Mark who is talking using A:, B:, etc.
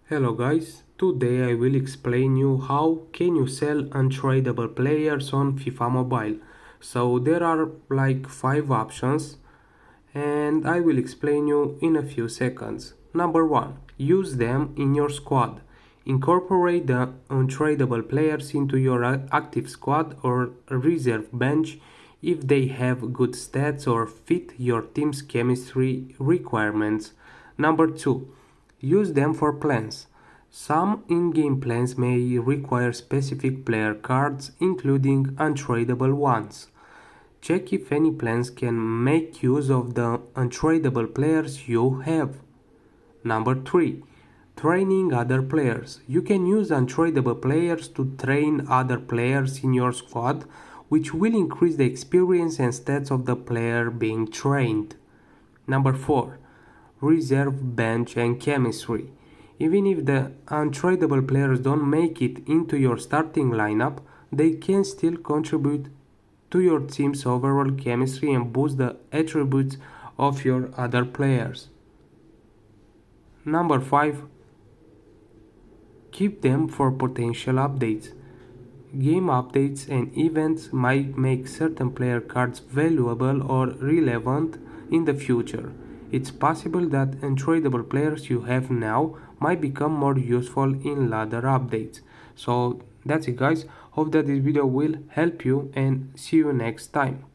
A: Hello guys, today I will explain you how can you sell untradeable players on FIFA Mobile. So there are like 5 options and I will explain you in a few seconds. Number 1. Use them in your squad. Incorporate the untradeable players into your active squad or reserve bench if they have good stats or fit your team's chemistry requirements. Number 2. Use them for plans. Some in-game plans may require specific player cards, including untradeable ones. Check if any plans can make use of the untradeable players you have. Number 3. Training other players. You can use untradeable players to train other players in your squad, which will increase the experience and stats of the player being trained. Number 4. Reserve bench and chemistry. Even if the untradeable players don't make it into your starting lineup, they can still contribute to your team's overall chemistry and boost the attributes of your other players. Number 5. Keep them for potential updates. Game updates and events might make certain player cards valuable or relevant in the future. It's possible that untradeable players you have now might become more useful in later updates. So that's it guys, hope that this video will help you and see you next time.